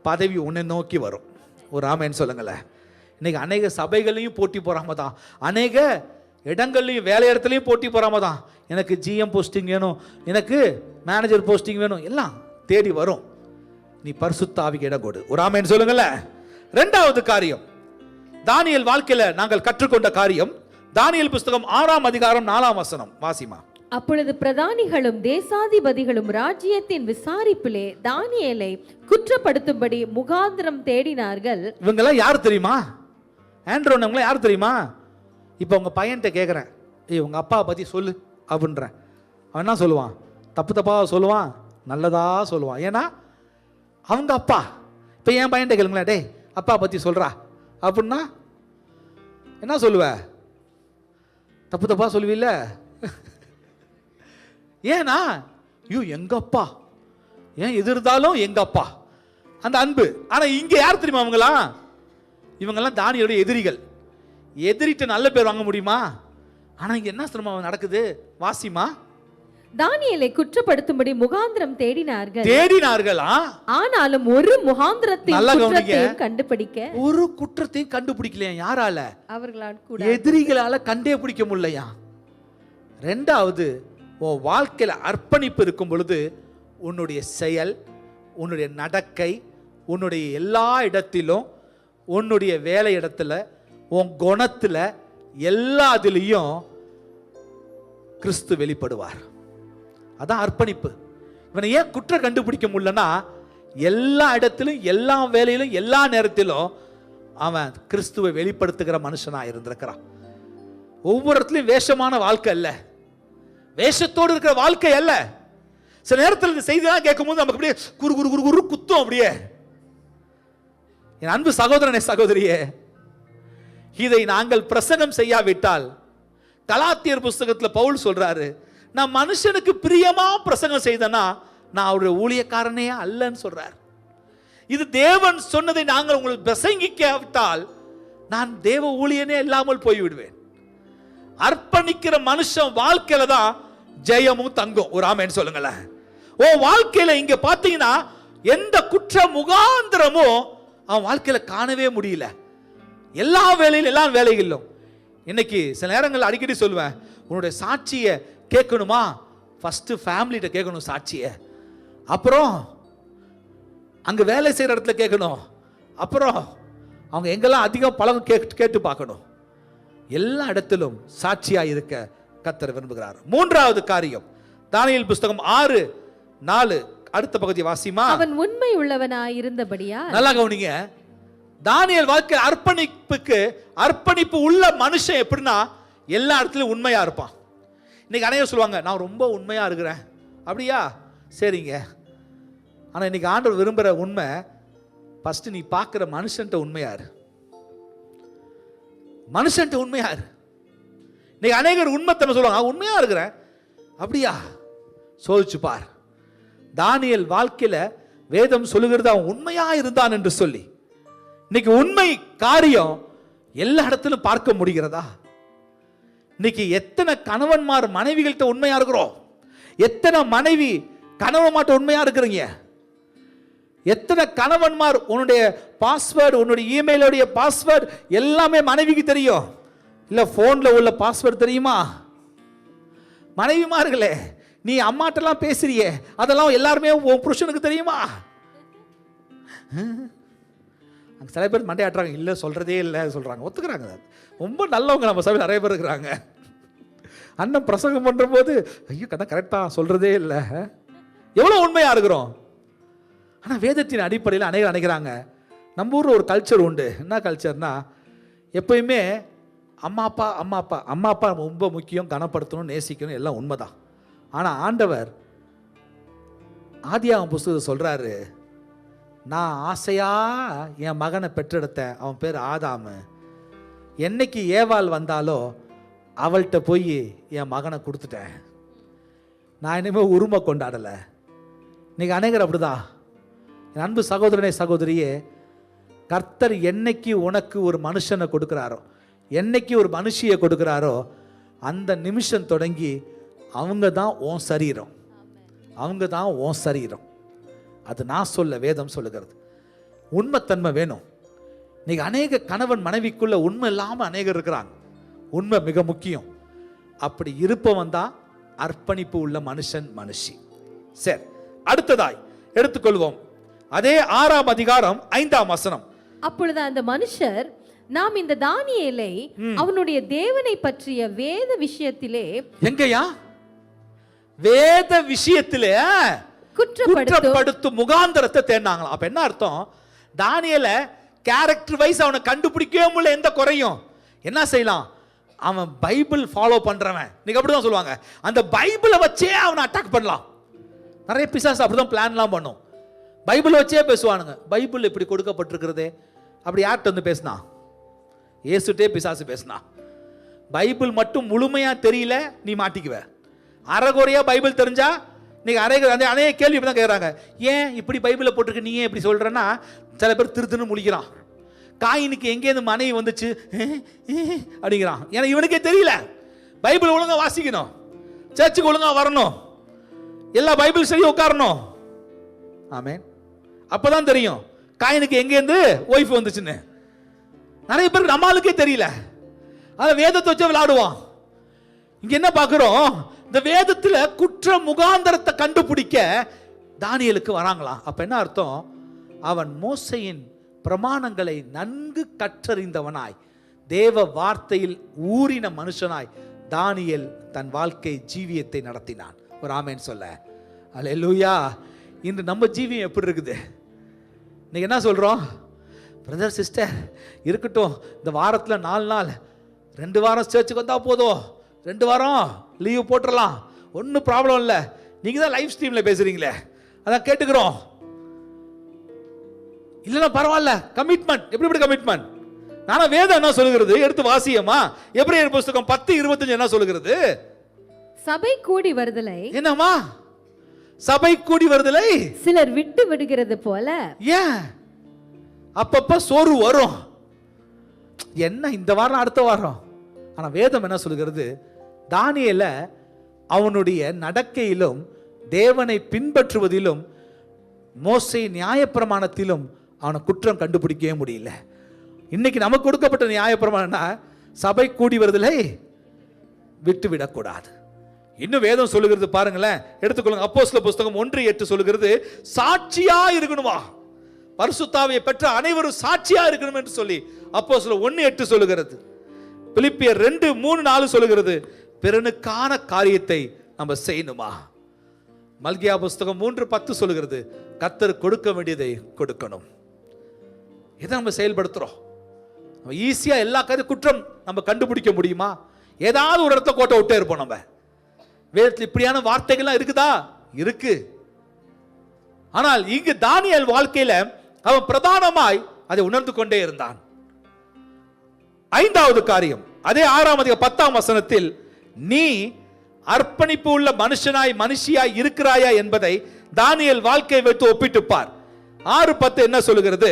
பதவி உன்னை நோக்கி வரும். ஒரு ஆமென் சொல்லுங்களேன். இன்னைக்கு அநேக சபைகளையும் போட்டி போறாம தான், அநேக இடங்கள்லையும் வேலை இடத்துலையும் போட்டி போறாம தான். எனக்கு ஜிஎம் போஸ்டிங் வேணும், எனக்கு மேனேஜர் போஸ்டிங் வேணும், எல்லாம் தேடி வரும். நீ பரிசுத்தாவிக்கு இடம் கொடு. ஒரு ஆமென் சொல்லுங்களேன். 2வது காரியம் தானியேல் வாழ்க்கையில நாங்கள் கற்றுக்கொண்ட காரியம், தானியேல் புஸ்தகம் 6ஆம் அதிகாரம் 4ஆம் வசனம் வாசிமா. அப்பொழுது பிரதானிகளும் தேசாதிபதிகளும் ராஜ்யத்தின் விசாரிப்பிலே தானியேலை குற்றப்படுத்தும்படி முகாந்திரம் தேடினார்கள். இவங்கெல்லாம் யார் தெரியுமா? ஆண்ட்ரோனவங்க யார் தெரியுமா? இப்போ உங்க பையன்கிட்ட கேட்குறேன், ஏய் உங்க அப்பா பத்தி சொல்லு அப்படின்றேன். அவன் என்ன சொல்லுவான்? தப்பு தப்பா சொல்லுவான், நல்லதா சொல்லுவான். ஏன்னா அவங்க அப்பா. இப்போ என் பையன்கிட்ட கேளுங்களேன், டேய் அப்பா பத்தி சொல்றா அப்படின்னா என்ன சொல்லுவ? தப்பு தப்பா சொல்லுவீல்ல. ஏன்னா ஐயோ எங்க அப்பா, ஏன் எது இருந்தாலும் எங்க அப்பா, அந்த அன்பு. ஆனா இங்க யார் தெரியுமா இவங்கெல்லாம் தானியேலுடைய எதிரிகள். எதிரிட்ட நல்ல பேர் வாங்க முடியுமா? ஆனா இங்க என்ன சிரமம் நடக்குது வாசிமா. தானியேலை குற்றப்படுத்தும்படி முகாந்திரம் தேடினார்களா? ஆனாலும் ஒரு முகாந்திரத்தையும் கண்டுபிடிக்க ஒரு குற்றத்தையும் கண்டுபிடிக்கலையா? யாரால? அவர்களால் கூட, எதிரிகளால கண்டே பிடிக்க முடியலையா? ரெண்டாவது, உன் வாழ்க்கையில அர்ப்பணிப்பு இருக்கும் பொழுது உன்னுடைய செயல், உன்னுடைய நடக்கை, உன்னுடைய எல்லா இடத்திலும், உன்னுடைய வேலை இடத்துல, உன் குணத்துல, எல்லாத்திலையும் கிறிஸ்து வெளிப்படுவார். அதான் அர்ப்பணிப்பு. இவனை ஏன் குற்றம் கண்டுபிடிக்க முடியலன்னா, எல்லா இடத்திலும், எல்லா வேலையிலும், எல்லா நேரத்திலும் அவன் கிறிஸ்துவை வெளிப்படுத்துகிற மனுஷனா இருந்திருக்கிறான். ஒவ்வொரு இடத்துலையும் வேஷமான வாழ்க்கை அல்ல, வேஷத்தோடு இருக்கிற வாழ்க்கை அல்ல. சில நேரத்தில் இந்த செய்தியெல்லாம் கேட்கும் போது நமக்கு அப்படியே குரு குரு குரு குரு குத்தும். அப்படியே என் அன்பு சகோதரனே, சகோதரியே, இதை நாங்கள் பிரசங்கம் செய்யாவிட்டால், கலாத்தியர் புஸ்தகத்தில் பவுல் சொல்றாரு, நான் மனுஷனுக்கு பிரியமா பிரசங்கம் செய்தனா நான் அவருடைய ஊழியக்காரனே அல்லன்னு சொல்றார். இது தேவன் சொன்னதை நாங்கள் உங்களுக்கு பிரசங்கிக்காவிட்டால் நான் தேவ ஊழியனே இல்லாமல் போய்விடுவேன். அர்ப்பணிக்கிற மனுஷன் வாழ்க்கையில தான் ஜெயமும் தங்கும். ஒரு ஆமென் சொல்லுங்களேன். ஓ வாழ்க்கையில இங்க பாத்தீங்கன்னா எந்த குற்ற முகாந்திரமும் அவன் வாழ்க்கையில காணவே முடியல. எல்லா வேலையிலும், எல்லா வேலைகளிலும். இன்னைக்கு சில நேரங்கள் அடிக்கடி சொல்லுவேன், உன்னுடைய சாட்சியை கேட்கணுமா, ஃபர்ஸ்ட் ஃபேமிலிட்ட கேட்கணும் சாட்சியை, அப்புறம் அங்க வேலை செய்யற இடத்துல கேட்கணும், அப்புறம் அவங்க எங்கெல்லாம் அதிகம் பழகம் கேட்டு பார்க்கணும். எல்லா இடத்திலும் சாட்சியா இருக்க கர்த்தர் விரும்புகிறார். மூன்றாவது காரியம், தானியேல் புஸ்தகம் 6:4 அடுத்த பகுதி வாசிமா. அவன் உண்மை உள்ளவனாய் இருந்தபடியா. நல்லா கவனிங்க. தானியேல் வாழ்க்கை அர்ப்பணிப்பு உள்ள மனுஷன் எப்படின்னா எல்லா இடத்துலயும் உண்மையா இருப்பான். இன்னைக்கு அனைவரும் சொல்லுவாங்க, நான் ரொம்ப உண்மையா இருக்கிறேன். அப்படியா? சரிங்க. ஆனா இன்னைக்கு ஆண்டவர் விரும்புற உண்மை, ஃபர்ஸ்ட் நீ பார்க்கிற மனுஷன்ட்ட உண்மையாரு. மனுஷன்ட்ட உண்மையாரு. இன்னைக்கு அநேகர் உண்மைத்தன்மை சொல்லுவாங்க, உண்மையா இருக்கிறேன். அப்படியா? சோதிச்சு பார். தானியேல் வாழ்க்கையில வேதம் சொல்லுகிறது அவன் உண்மையா இருந்தான் என்று சொல்லி. இன்னைக்கு உண்மை காரியம் எல்லா இடத்திலும் பார்க்க முடிகிறதா? இன்னைக்கு எத்தனை கணவன்மார் மனைவிகள்கிட்ட உண்மையா இருக்கிறோம்? எத்தனை மனைவி கணவன்மார்ட்ட உண்மையா இருக்கிறீங்க? எத்தனை கணவன்மார் உன்னுடைய பாஸ்வேர்டு, உன்னுடைய இமெயிலுடைய பாஸ்வேர்டு எல்லாமே மனைவிக்கு தெரியும்? இல்ல போன்ல உள்ள பாஸ்வேர்டு தெரியுமா? மனைவிமார்களே, நீ அம்மாட்டெல்லாம் பேசுறியே, அதெல்லாம் எல்லாருமே உன் புருஷனுக்கு தெரியுமா? சில பேர் மண்டை ஆட்டுறாங்க, இல்லை சொல்றதே இல்லை சொல்றாங்க, ஒத்துக்கிறாங்க. ரொம்ப நல்லவங்க நம்ம சபையில் நிறைய பேர் இருக்கிறாங்க. அண்ணன் பிரசங்கம் பண்ற போது ஐயோ கதை கரெக்டா சொல்றதே இல்லை. எவ்வளவு உண்மையா இருக்கிறோம். ஆனா வேதத்தின் அடிப்படையில் அநேகர் நினைக்கிறாங்க, நம்ம ஊர்ல ஒரு கல்ச்சர் உண்டு. என்ன கல்ச்சர்னா, எப்பயுமே அம்மா அப்பா ரொம்ப முக்கியம், கனப்படுத்தணும், நேசிக்கணும், எல்லாம் உண்மைதான். ஆனா ஆண்டவர் ஆதியாகமம் புஸ்தகத்தை சொல்றாரு, நான் ஆசையா என் மகனை பெற்றெடுத்தேன், அவன் பேர் ஆதாமு. என்னைக்கு ஏவாள் வந்தாலோ அவள்கிட்ட போய் என் மகனை கொடுத்துட்டேன். நான் இனிமேல் உரிமை கொண்டாடலை. இன்னைக்கு அநேகர் அப்படிதான். என் அன்பு சகோதரனே, சகோதரியே, கர்த்தர் என்னைக்கு உனக்கு ஒரு மனுஷனை கொடுக்குறாரோ, என்னைக்கு ஒரு மனுஷியை கொடுக்குறாரோ, அந்த நிமிஷம் தொடங்கி அவங்க தான் உன் சரீரம், அவங்க தான் உன் சரீரம். அது நான் சொல்ல, வேதம் சொல்லுகிறது. உண்மைத்தன்மை வேணும். இன்னைக்கு அநேக கணவன் மனைவிக்குள்ள உண்மை இல்லாமல் அநேகர் இருக்கிறாங்க. உண்மை மிக முக்கியம். அப்படி இருப்பவன் தான் அர்ப்பணிப்பு உள்ள மனுஷன், மனுஷி. சரி, அடுத்ததாய் எடுத்துக்கொள்வோம். அதே 6ஆம் அதிகாரம் 5ஆம் வசனம். அப்பொழுது அந்த மனுஷர், நாம் இந்த தானியேலை அவனுடைய தேவனை பற்றிய வேத விஷயத்திலே, எங்கயா வேத விஷயத்திலே குற்றப்படுத்தும் முகாந்திரத்தை தேடினாங்களாம். அப்ப என்ன அர்த்தம்? தானியேலை கேரக்டர் வைஸ் அவனை கண்டுபிடிக்கவே முடியல எந்த குறையும். என்ன செய்யலாம்? அவன் பைபிள் ஃபாலோ பண்றவன், நீங்க அப்படிதான் சொல்லுவாங்க, அந்த பைபிளை வச்சே அவனை அட்டாக் பண்ணலாம். நிறைய பிசாசு அப்படிதான் பிளான்லாம் பண்ணும். பைபிளை வச்சே பேசுவானுங்க. பைபிள் இப்படி கொடுக்கப்பட்டிருக்கிறதே, அப்படி யார்கிட்ட வந்து பேசினா? இயேசுட்டே பிசாசு பேசினா. பைபிள் மட்டும் முழுமையா தெரியல, நீ மாட்டிக்குவ. அறகுறையா பைபிள் தெரிஞ்சா நீங்க அநேக கேள்வி தான் கேட்குறாங்க. ஏன் இப்படி பைபிளில் போட்டிருக்கு, நீ ஏன் இப்படி சொல்றேன்னா சில பேர் திருத்துன்னு முழிக்கிறான். காயினுக்கு எங்கேருந்து மனைவி வந்துச்சு அப்படிங்கிறான். ஏன்னா இவனுக்கே தெரியல. பைபிள் ஒழுங்கா வாசிக்கணும், சர்ச்சுக்கு ஒழுங்கா வரணும், எல்லா பைபிள் சரி உட்காரணும். ஆமென். அப்பதான் தெரியும் காயினுக்கு எங்கேருந்து ஒய்ஃப் வந்துச்சுன்னு. நிறைய பேருக்கு நம்மளுக்கே தெரியல. அத வேதத்தை வச்சு விளையாடுவான். இங்க என்ன பார்க்கிறோம், இந்த வேதத்துல குற்ற முகாந்தரத்தை கண்டுபிடிக்க தானியேலுக்கு வராங்களாம். அப்ப என்ன அர்த்தம், அவன் மோசையின் பிரமாணங்களை நன்கு கற்றறிந்தவனாய், தேவ வார்த்தையில் ஊறின மனுஷனாய் தானியேல் தன் வாழ்க்கை ஜீவியத்தை நடத்தினான். ஒரு ஆமென் சொல்ல. அல்லேலூயா. இன்று நம்ம ஜீவியம் எப்படி இருக்குது? இன்னைக்கு என்ன சொல்றோம், பிரதர் சிஸ்டர் இருக்கட்டும், இந்த வாரத்தில் 4 நாள் 2 வாரம் சர்ச்சுக்கு வந்தா போதும், 2 வாரம் லீவ் போட்டுடலாம், ஒன்றும் ப்ராப்ளம் இல்லை. நீங்க தான் லைவ் ஸ்ட்ரீம்ல பேசுறீங்களே, அதான் கேட்டுக்கிறோம். இல்லைன்னா பரவாயில்ல. கமிட்மெண்ட் எப்படி கமிட்மெண்ட்? நானா வேதம் என்ன சொல்லுகிறது எடுத்து வாசியமா. எபிரேயர் புத்தகம் 10:25 என்ன சொல்லுகிறது? சபை கூடி வருதலை. என்னம்மா சபை கூடி வருதலை சிலர் விட்டு விடுகிறது போல. ஏன் அப்பப்ப சோறு வரும், என்ன இந்த வாரம் அடுத்த வாரம். ஆனா வேதம் என்ன சொல்லுகிறது, தானியேல அவனுடைய நடக்கையிலும் தேவனை பின்பற்றுவதிலும் மோசே நியாயப்பிரமாணத்திலும் அவனை குற்றம் கண்டுபிடிக்கவே முடியல. இன்னைக்கு நமக்கு கொடுக்கப்பட்ட நியாயப்பிரமாணம்னா சபை கூடி வருதலை விட்டு விடக்கூடாது. இன்னும் வேதம் சொல்லுகிறது பாருங்களேன், எடுத்துக்கொள்ளுங்க. அப்போஸ்தலர் புத்தகம் 1:8 சொல்லுகிறது, சாட்சியா இருக்கணுமா, பரிசுத்தாவியை பெற்ற அனைவரும் சாட்சியா இருக்கணும் என்று சொல்லி அப்போஸ்தலர் 1:8 சொல்லுகிறது. பிலிப்பியர் 2:3-4 சொல்லுகிறது, பிறனுக்கான காரியத்தை நம்ம செய்யணுமா. மல்கியா புத்தகம் 3:10 சொல்லுகிறது, கர்த்தர் கொடுக்க வேண்டியதை கொடுக்கணும். இதை நம்ம செயல்படுத்துறோம். நம்ம ஈஸியா எல்லா குற்றம் நம்ம கண்டுபிடிக்க முடியுமா? ஏதாவது ஒரு இடத்துல கோட்டை விட்டே இருப்போம். நம்ம வேதத்தில் இப்படியான வார்த்தைகள்லாம் இருக்குதா? இருக்கு. ஆனால் இங்கு தானியேல் வாழ்க்கையில அவன் பிரதானமாய் அதை உணர்ந்து கொண்டே இருந்தான். 5வது காரியம், அதே 6ஆம் அதிகாரம் 10ஆம் வசனத்தில், நீ அர்ப்பணிப்பு உள்ள மனுஷியாய் இருக்கிறாயா என்பதை தானியேல் வாழ்க்கையை வைத்து ஒப்பிட்டு பார். 6:10 என்ன சொல்லுகிறது?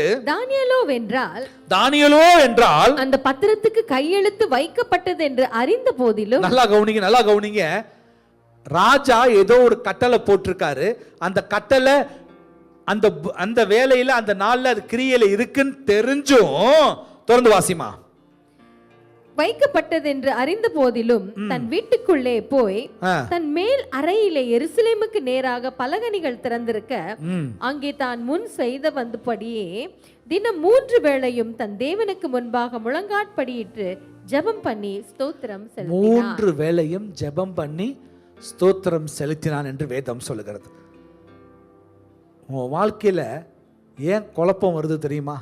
தானியேலோ என்றால் அந்த பத்திரத்துக்கு கையெழுத்து வைக்கப்பட்டது என்று அறிந்த போதிலும். நல்லா கவனிங்க. ராஜா ஏதோ ஒரு கட்டளை போட்டிருக்காரு, அந்த கட்டளை அந்த வேலையில அந்த நாள்ல அது கிரியையில இருக்குன்னு தெரிஞ்சும், தொடர்ந்து வாசிமா, வைக்கப்பட்டது என்று அறிந்த போதிலும் தன் வீட்டுக்குள்ளே போய் தன் மேல் அறையிலே எருசலேமுக்கு நேராக பலகணிகள் திறந்திருக்க அங்கே தான் முன் செய்த வந்தபடியே தினம் 3 வேளையும் தன் தேவனுக்கு முன்பாக முழங்காட்படியிட்டு ஜெபம் பண்ணி ஸ்தோத்திரம் செலுத்தினான். 3 வேளையும் ஜெபம் பண்ணி ஸ்தோத்திரம் செலுத்தினான் என்று வேதம் சொல்லுகிறது. உன் வாழ்க்கையில ஏன் குழப்பம் வருது தெரியுமா?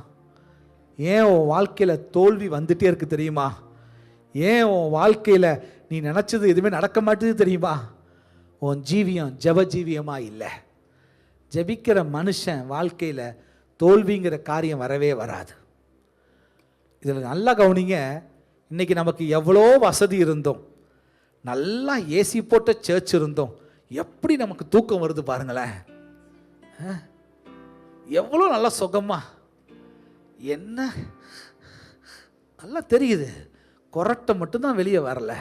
ஏன் உன் வாழ்க்கையில தோல்வி வந்துட்டே இருக்கு தெரியுமா? ஏன் உன் வாழ்க்கையில நீ நினைச்சது எதுவுமே நடக்க மாட்டேது தெரியுமா? உன் ஜீவியம் ஜெப ஜீவியமா இல்லை. ஜெபிக்கிற மனுஷன் வாழ்க்கையில தோல்விங்கிற காரியம் வரவே வராது. இதில் நல்லா கவனிங்க. இன்னைக்கு நமக்கு எவ்வளோ வசதி இருந்தோம், நல்லா ஏசி போட்ட சர்ச் இருந்தோம், எப்படி நமக்கு தூக்கம் வருது பாருங்களேன். எவ்வளோ நல்லா சுகமா, என்ன நல்லா தெரியுது, கொரட்டை மட்டும்தான் வெளியே வரல.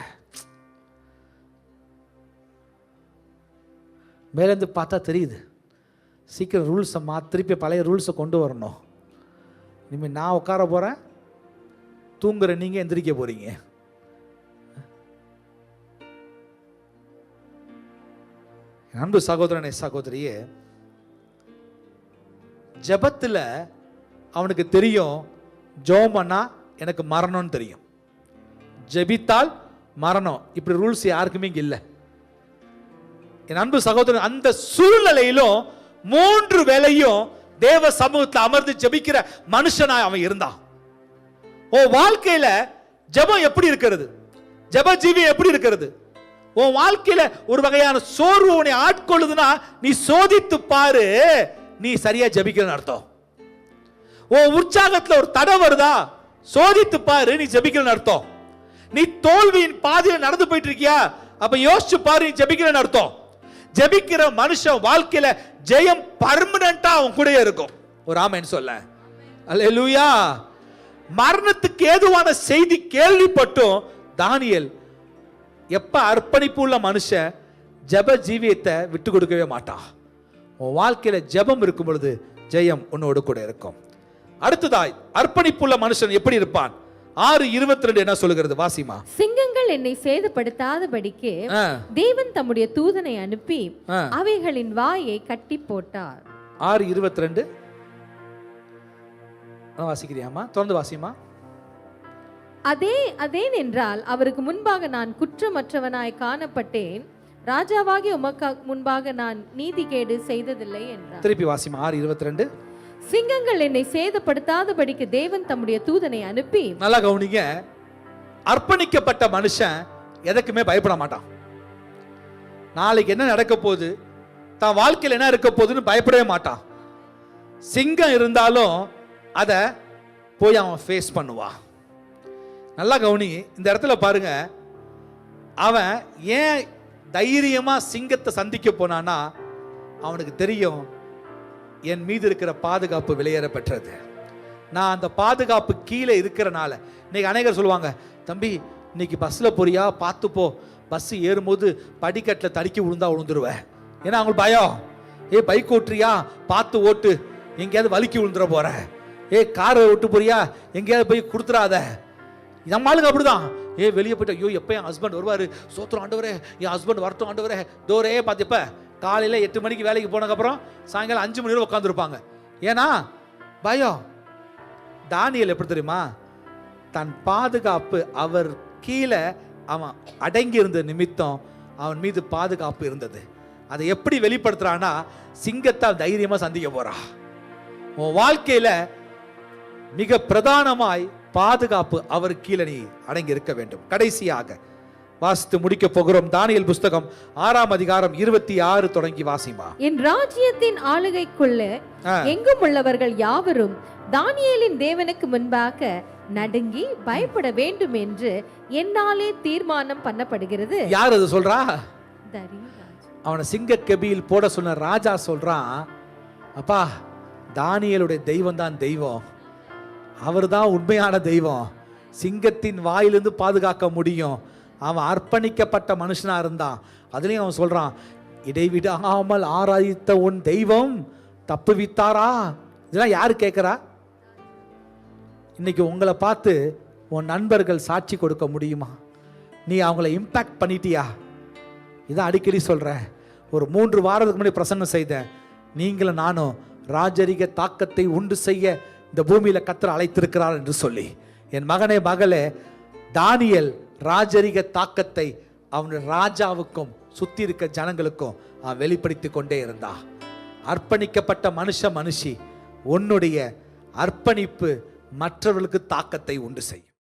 மேலேருந்து பார்த்தா தெரியுது. சீக்கிரம் ரூல்ஸை திருப்பி பழைய ரூல்ஸை கொண்டு வரணும். இனிமேல் நான் உட்கார போகிறேன், தூங்குற நீங்கள் எந்திரிக்க போறீங்க. அன்பு சகோதரனே சகோதரியே, ஜபத்தில் அவனுக்கு தெரியும், ஜோமன்னா எனக்கு மரணம்னு தெரியும், ஜெபித்தால் மரணம். இப்படி ரூல்ஸ் யாருக்குமே இங்க இல்லை. என் அன்பு சகோதரன், அந்த சூழ்நிலையிலும் 3 வேளையும் தேவ சமூகத்தில் அமர்ந்து ஜெபிக்கிற மனுஷனாய் அவன் இருந்தான். உன் வாழ்க்கையில ஜெபம் எப்படி இருக்கிறது? ஜெப ஜீவியம் எப்படி இருக்கிறது? உன் வாழ்க்கையில ஒரு வகையான சோர்வு உன்னை ஆட்கொள்ளுதுன்னா நீ சோதித்து பாரு, நீ சரியா ஜெபிக்கிறன்னு அர்த்தம். உன் உற்சாகத்துல ஒரு தடை வருதா, சோதித்து பாரு, நீ ஜெபிக்கிறன்னு அர்த்தம். நீ தோல்வியின் பாதையில் நடந்து போயிட்டு இருக்கியா, அப்ப யோசிச்சு பாரு, நீ ஜெபிக்கிறன்னு அர்த்தம். ஜெபிக்கிற மனுஷன் வாழ்க்கையில ஜெயம் பர்மனண்டா அவன் கூட இருக்கும். ஒரு ஆமென் சொல்ல. அல்லேலூயா. மரணத்துக்கு ஏதுவான செய்தி கேள்விப்பட்டும் தானியேல் எப்ப அர்ப்பணிப்பு உள்ள மனுஷன் ஜெப ஜீவியத்தை விட்டு கொடுக்கவே மாட்டான். உன் வாழ்க்கையில ஜெபம் இருக்கும் பொழுது ஜெயம் உன்னோடு கூட இருக்கும். அடுத்ததாய் அர்ப்பணிப்புள்ள மனுஷன் எப்படி இருப்பான்? 6:22 என்ன சொல்லுகிறது? வாசிமா. சிங்கங்கள் என்னை சேதப்படுத்தாதபடிக்கு தேவன் தம்முடைய தூதனை அனுப்பி அவைகளின் வாயை கட்டி போட்டார். 6:22 வாசிக்கிறியாமா? தொடர்ந்து வாசிமா. அதேன் என்றால் அவருக்கு முன்பாக நான் குற்றமற்றவனாய் காணப்பட்டேன், ராஜாவாகி உமக்கு முன்பாக நான் நீதிகேடு செய்ததில்லை என்றார். திருப்பி வாசிமா. 6:22. சிங்கங்கள் என்னை சேதப்படுத்தாதபடிக்கு தேவன் தம்முடைய தூதனை அனுப்பி. நல்லா கவனிங்க. அர்ப்பணிக்கப்பட்ட மனுஷன் எதற்குமே பயப்பட மாட்டான். நாளைக்கு என்ன நடக்க போகுது, தான் வாழ்க்கையில் என்ன இருக்க போகுதுன்னு பயப்படவே மாட்டான். சிங்கம் இருந்தாலும் அதை போய் அவன் ஃபேஸ் பண்ணுவான். நல்லா கவனி. இந்த இடத்துல பாருங்க, அவன் ஏன் தைரியமா சிங்கத்தை சந்திக்க போனான்னா அவனுக்கு தெரியும் என் மீது இருக்கிற பாதுகாப்பு விலையேற பெற்றது. நான் அந்த பாதுகாப்பு கீழே இருக்கிறனால. இன்னைக்கு அநேகர் சொல்லுவாங்க, தம்பி இன்னைக்கு பஸ்ஸில் போறியா பார்த்து போ, பஸ் ஏறும்போது படிக்கட்டில் தடுக்கி விழுந்தா விழுந்துருவேன். ஏன்னா அவங்களுக்கு பயம். பைக் ஓட்டுறியா பார்த்து ஓட்டு, எங்கேயாவது வலிக்கி விழுந்துட போற. காரை ஓட்டு போறியா எங்கேயாவது போய் கொடுத்துடாத. நம்ம ஆளுங்க அப்படிதான். வெளியே போயிட்டு ஐயோ எப்போ என் ஹஸ்பண்ட் வருவார், சோத்திரம் ஆண்டவரே என் ஹஸ்பண்ட் வரட்டும் ஆண்டவரே தோரே பார்த்துப்ப. காலையில் 8 மணிக்கு வேலைக்கு போனதுக்கப்புறம் சாயங்காலம் 5 மணி வரை உட்காந்துருப்பாங்க. ஏன்னா பயம். தானியேல் எப்படி தெரியுமா? தன் பாதுகாப்பு அவர் கீழே அவன் அடங்கி இருந்த நிமித்தம் அவன் மீது பாதுகாப்பு இருந்தது. அதை எப்படி வெளிப்படுத்துறான்னா சிங்கத்தால் தைரியமா சந்திக்க போறா. உன் வாழ்க்கையில மிக பிரதானமாய் பாதுகாப்பு அவர் கீழே நீ அடங்கி இருக்க வேண்டும். கடைசியாக வாசித்து முடிக்க போகிறோம். தானியேல் புஸ்தகம் 6ஆம் அதிகாரம் 26 தொடங்கி வாசிமா. என் ராஜ்யத்தின் ஆளுகைக்குள்ள எங்கும் உள்ளவர்கள் யாவரும் தானியேலின் தேவனுக்கு முன்பாக நடுங்கி பயப்பட வேண்டும் என்று என்னாலே தீர்மானம் பண்ணப்படுகிறது. யார் அது சொல்றா? அவனை சிங்க கெபியில் போட சொன்ன ராஜா சொல்றான், அப்பா தானியேலுடைய தெய்வம் தான் தெய்வம், அவர் தான் உண்மையான தெய்வம், சிங்கத்தின் வாயிலிருந்து பாதுகாக்க முடியும். அவன் அர்ப்பணிக்கப்பட்ட மனுஷனா இருந்தான். அதுலயும் அவன் சொல்றான், இடைவிடாமல் ஆராதித்த உன் தெய்வம் தப்புவித்தாரா? இதெல்லாம் யாரு கேட்கிறா? இன்னைக்கு உங்களை பார்த்து உன் நண்பர்கள் சாட்சி கொடுக்க முடியுமா? நீ அவங்கள இம்பாக்ட் பண்ணிட்டியா? இதான் அடிக்கடி சொல்றேன். ஒரு 3 வாரத்துக்கு முன்னாடி பிரசங்கம் செய்தேன். நீங்களும் நானும் ராஜரிக தாக்கத்தை உண்டு செய்ய இந்த பூமியில கர்த்தர் அழைத்திருக்கிறார் என்று சொல்லி. என் மகனே மகளே, தானியேல் ராஜரிக தாக்கத்தை அவனுடைய ராஜாவுக்கும் சுத்தி இருக்க ஜனங்களுக்கும் அவன் வெளிப்படுத்தி கொண்டே இருந்தா. அர்ப்பணிக்கப்பட்ட மனுஷி, உன்னுடைய அர்ப்பணிப்பு மற்றவர்களுக்கு தாக்கத்தை உண்டு செய்யும்.